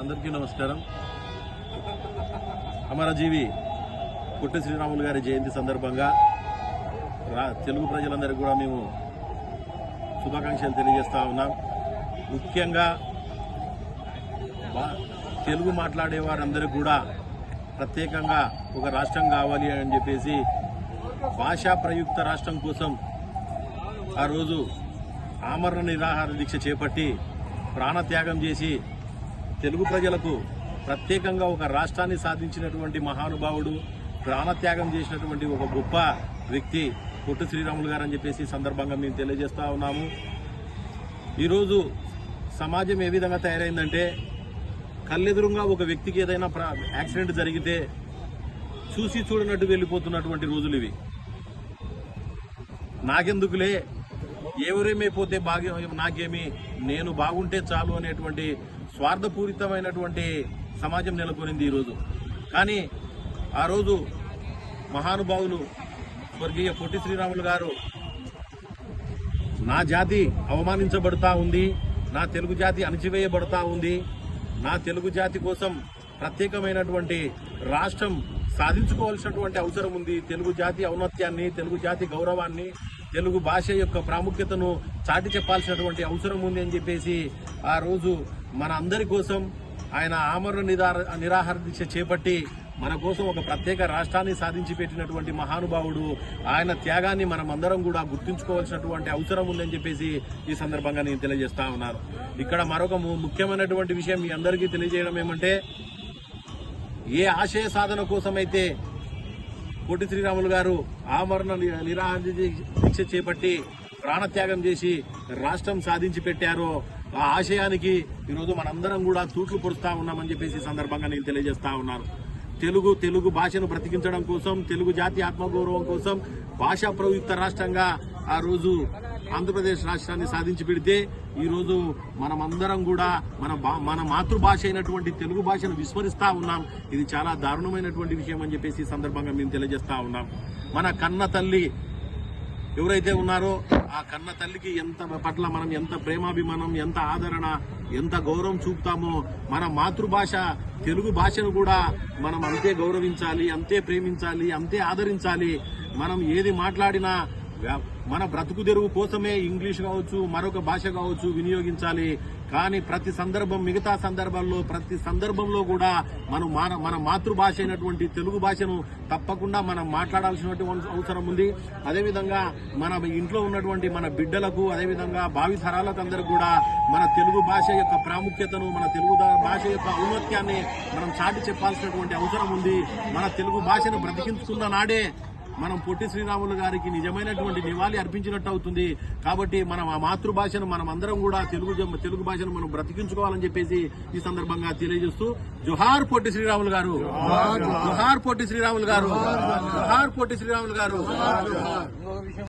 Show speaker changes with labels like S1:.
S1: అందరికీ నమస్కారం. అమరజీవి పొట్టి శ్రీరాములు గారి జయంతి సందర్భంగా తెలుగు ప్రజలందరికీ కూడా మేము శుభాకాంక్షలు తెలియజేస్తా ఉన్నాం. ముఖ్యంగా తెలుగు మాట్లాడే వారందరికీ కూడా ప్రత్యేకంగా ఒక రాష్ట్రం కావాలి అని చెప్పేసి భాషా ప్రయుక్త రాష్ట్రం కోసం ఆ రోజు ఆమరణ నిరాహార దీక్ష చేపట్టి ప్రాణత్యాగం చేసి తెలుగు ప్రజలకు ప్రత్యేకంగా ఒక రాష్ట్రాన్ని సాధించినటువంటి మహానుభావుడు, ప్రాణత్యాగం చేసినటువంటి ఒక గొప్ప వ్యక్తి పొట్టి శ్రీరాములు గారు అని చెప్పేసి సందర్భంగా మేము తెలియజేస్తా ఉన్నాము. ఈరోజు సమాజం ఏ విధంగా తయారైందంటే కళ్ళెదురుగా ఒక వ్యక్తికి ఏదైనా యాక్సిడెంట్ జరిగితే చూసి చూడనట్టు వెళ్ళిపోతున్నటువంటి రోజులు ఇవి. నాకెందుకులే, ఎవరేమైపోతే నాకేమి, నేను బాగుంటే చాలు అనేటువంటి స్వార్థపూరితమైనటువంటి సమాజం నెలకొనింది ఈరోజు. కానీ ఆ రోజు మహానుభావులు స్వర్గీయ పొట్టి శ్రీరాములు గారు నా జాతి అవమానించబడతా ఉంది, నా తెలుగు జాతి అణచివేయబడతా ఉంది, నా తెలుగు జాతి కోసం ప్రత్యేకమైనటువంటి రాష్ట్రం సాధించుకోవాల్సినటువంటి అవసరం ఉంది, తెలుగు జాతి ఔన్నత్యాన్ని, తెలుగు జాతి గౌరవాన్ని, తెలుగు భాష యొక్క ప్రాముఖ్యతను చాటి చెప్పాల్సినటువంటి అవసరం ఉంది అని చెప్పేసి ఆ రోజు మన అందరి కోసం ఆయన ఆమరణ నిరాహార దీక్ష చేపట్టి మన కోసం ఒక ప్రత్యేక రాష్ట్రాన్ని సాధించి పెట్టినటువంటి మహానుభావుడు. ఆయన త్యాగాన్ని మనం అందరం కూడా గుర్తుంచుకోవాల్సినటువంటి అవసరం ఉందని చెప్పేసి ఈ సందర్భంగా నేను తెలియజేస్తా ఉన్నాను. ఇక్కడ మరొక ముఖ్యమైనటువంటి విషయం మీ అందరికీ తెలియజేయడం ఏమంటే, ఏ ఆశయ సాధన కోసమైతే పొట్టి శ్రీరాములు గారు ఆమరణ నిరాహార దీక్ష చేపట్టి ప్రాణత్యాగం చేసి రాష్ట్రం సాధించి పెట్టారో ఆ ఆశయానికి ఈరోజు మనందరం కూడా తూట్లు పొడుస్తా ఉన్నామని చెప్పేసి సందర్భంగా నేను తెలియజేస్తా ఉన్నాను. తెలుగు భాషను బ్రతికించడం కోసం, తెలుగు జాతి ఆత్మగౌరవం కోసం భాషా ప్రయుక్త రాష్ట్రంగా ఆ రోజు ఆంధ్రప్రదేశ్ రాష్ట్రాన్ని సాధించి పెడితే ఈరోజు మనమందరం కూడా మన మాతృభాష అయినటువంటి తెలుగు భాషను విస్మరిస్తా ఉన్నాం. ఇది చాలా దారుణమైనటువంటి విషయం అని చెప్పేసి ఈ సందర్భంగా మేము తెలియజేస్తా ఉన్నాం. మన కన్న తల్లి ఎవరైతే ఉన్నారో ఆ కన్న తల్లికి పట్ల మనం ఎంత ప్రేమాభిమానం, ఎంత ఆదరణ, ఎంత గౌరవం చూపుతామో మన మాతృభాష తెలుగు భాషను కూడా మనం అంతే గౌరవించాలి, అంతే ప్రేమించాలి, అంతే ఆదరించాలి. మనం ఏది మాట్లాడినా మన బ్రతుకు తెరువు కోసమే ఇంగ్లీష్ కావచ్చు, మరొక భాష కావచ్చు వినియోగించాలి. కానీ మిగతా సందర్భాల్లో ప్రతి సందర్భంలో కూడా మన మాతృభాష అయినటువంటి తెలుగు భాషను తప్పకుండా మనం మాట్లాడాల్సినటువంటి అవసరం ఉంది. అదేవిధంగా మన ఇంట్లో ఉన్నటువంటి మన బిడ్డలకు, అదేవిధంగా భావి తరాలకు అందరూ కూడా మన తెలుగు భాష యొక్క ప్రాముఖ్యతను, మన తెలుగు భాష యొక్క ఔన్నత్యాన్ని మనం చాటి చెప్పాల్సినటువంటి అవసరం ఉంది. మన తెలుగు భాషను బ్రతికించుకున్న నాడే మనం పొట్టి శ్రీరాములు గారికి నిజమైనటువంటి నివాళి అర్పించినట్టు అవుతుంది. కాబట్టి మనం ఆ మాతృభాషను మనం అందరం కూడా తెలుగు భాషను మనం బ్రతికించుకోవాలని చెప్పేసి ఈ సందర్భంగా తెలియజేస్తూ, జోహార్ పొట్టి శ్రీరాములు గారు, జోహార్ పొట్టి శ్రీరాములు గారు, జోహార్ పొట్టి శ్రీరాములు గారు.